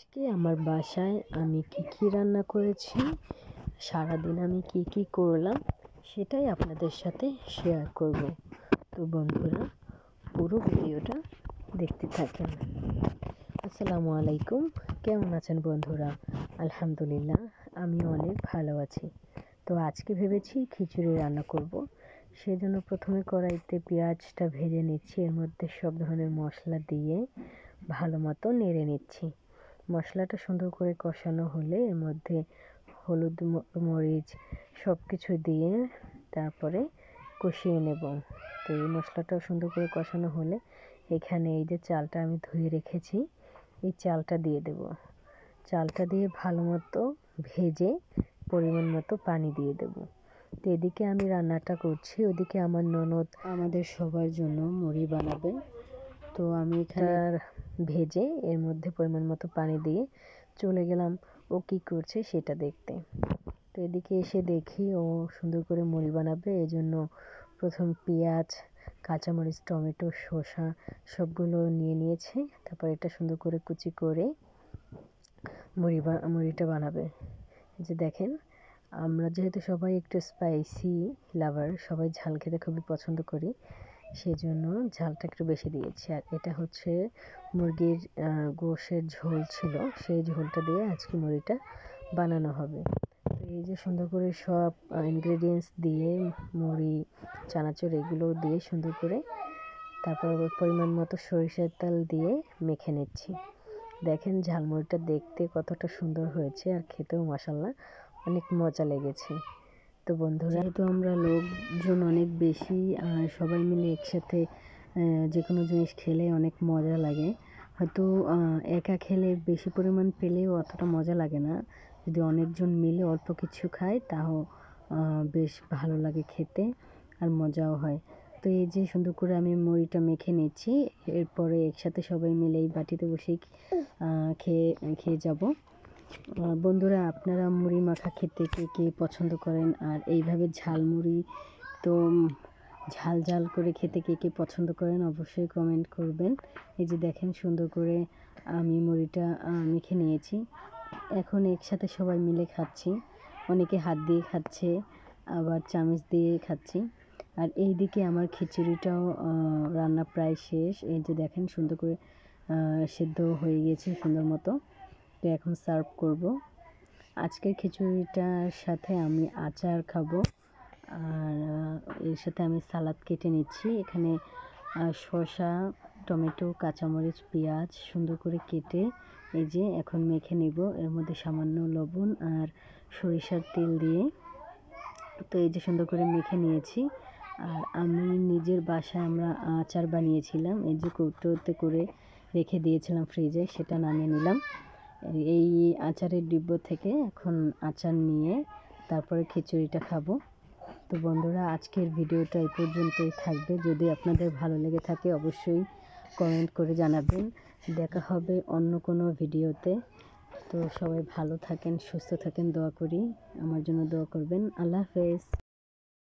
আজকে আমার বাসায় আমি কি রান্না করেছি, সারাদিন আমি কি করলাম সেটাই আপনাদের সাথে শেয়ার করব। তো বন্ধুরা, পুরো ভিডিওটা দেখতে থাকেন। আসসালামু আলাইকুম, কেমন আছেন বন্ধুরা? আলহামদুলিল্লাহ, আমি অনেক ভালো আছি। তো আজকে ভেবেছি খিচুড়ি রান্না করব। সেজন্য প্রথমে কড়াইতে পেঁয়াজটা ভেজে নিচ্ছি, এর মধ্যে সব ধরনের মশলা দিয়ে ভালো মতো নেড়ে নিচ্ছি। মশলাটা সুন্দর করে কষানো হলে এর মধ্যে হলুদ, মরিচ সব কিছু দিয়ে তারপরে কষিয়ে নেব। তো এই মশলাটাও সুন্দর করে কষানো হলে এখানে এই যে চালটা আমি ধুয়ে রেখেছি, এই চালটা দিয়ে দেব। চালটা দিয়ে ভালো মতো ভেজে পরিমাণ মতো পানি দিয়ে দেব। তো এদিকে আমি রান্নাটা করছি, ওদিকে আমার ননদ আমাদের সবার জন্য মুড়ি বানাবে। তো আমি এখানে ভেজে এর মধ্যে পরিমাণ মতো পানি দিয়ে চলে গেলাম ও কি করছে সেটা দেখতে। তো এদিকে এসে দেখি ও সুন্দর করে মুড়ি বানাবে, এজন্য প্রথম পেঁয়াজ, কাঁচামরিচ, টমেটো, শসা সবগুলো নিয়ে নিয়েছে। তারপর এটা সুন্দর করে কুচি করে মুড়িটা বানাবে। যে দেখেন, আমরা যেহেতু সবাই একটু স্পাইসি লাভার, সবাই ঝাল খেতে খুবই পছন্দ করি, সেজন্য ঝালটা একটু বেশি দিয়েছি। আর এটা হচ্ছে মুরগির গোশের ঝোল ছিল, সেই ঝোলটা দিয়ে আজকে মুড়িটা বানানো হবে। তো এই যে সুন্দর করে সব ইনগ্রেডিয়েন্টস দিয়ে মুড়ি, চানাচুর এগুলো দিয়ে সুন্দর করে তারপর পরিমাণ মতো সরিষার তেল দিয়ে মেখে নিচ্ছি। দেখেন ঝালমুড়িটা দেখতে কতটা সুন্দর হয়েছে, আর খেতেও মাশাআল্লাহ অনেক মজা লেগেছে। তো বন্ধুরা, যেহেতু আমরা লোকজন অনেক বেশি, আর সবাই মিলে একসাথে যে কোনো জিনিস খেলে অনেক মজা লাগে। হয়তো একা খেলে বেশি পরিমাণ পেলেও অতটা মজা লাগে না, যদি অনেকজন মিলে অল্প কিছু খায় তাও বেশ ভালো লাগে খেতে, আর মজাও হয়। তো এই যে সুন্দর করে আমি মুড়িটা মেখে নিচ্ছি, এরপরে একসাথে সবাই মিলে এই বাটিতে বসেই খেয়ে যাব। বন্ধুরা, আপনারা মুড়ি মাখা খেতে কে পছন্দ করেন, আর এইভাবে ঝালমুড়ি তো ঝাল করে খেতে কে পছন্দ করেন অবশ্যই কমেন্ট করবেন। এই যে দেখেন সুন্দর করে আমি মুড়িটা মেখে নিয়েছি, এখন একসাথে সবাই মিলে খাচ্ছি। অনেকে হাত দিয়ে খাচ্ছে, আবার চামচ দিয়ে খাচ্ছি। আর এই দিকে আমার খিচুড়িটাও রান্না প্রায় শেষ। এই যে দেখেন সুন্দর করে সেদ্ধ হয়ে গেছে সুন্দর মতো। তো এখন সার্ভ করব। আজকের খিচুড়িটার সাথে আমি আচার খাবো, আর এর সাথে আমি সালাদ কেটে নিচ্ছি। এখানে শসা, টমেটো, কাঁচামরিচ, পেঁয়াজ সুন্দর করে কেটে এই যে এখন মেখে নিব, এর মধ্যে সামান্য লবণ আর সরিষার তেল দিয়ে। তো এই যে সুন্দর করে মেখে নিয়েছি। আর আমি নিজের বাসায় আমরা আচার বানিয়েছিলাম, এই যে কৌটোতে করে রেখে দিয়েছিলাম ফ্রিজে, সেটা নামিয়ে নিলাম। এই আচারের ডিব্বা থেকে এখন আচার নিয়ে তারপরে খিচুড়িটা খাবো। তো বন্ধুরা, আজকের ভিডিওটা এই পর্যন্তই থাকবে। যদি আপনাদের ভালো লেগে থাকে অবশ্যই কমেন্ট করে জানাবেন। দেখা হবে অন্য কোনো ভিডিওতে। তো সবাই ভালো থাকেন, সুস্থ থাকেন, দোয়া করি, আমার জন্য দোয়া করবেন। আল্লাহ হাফেজ।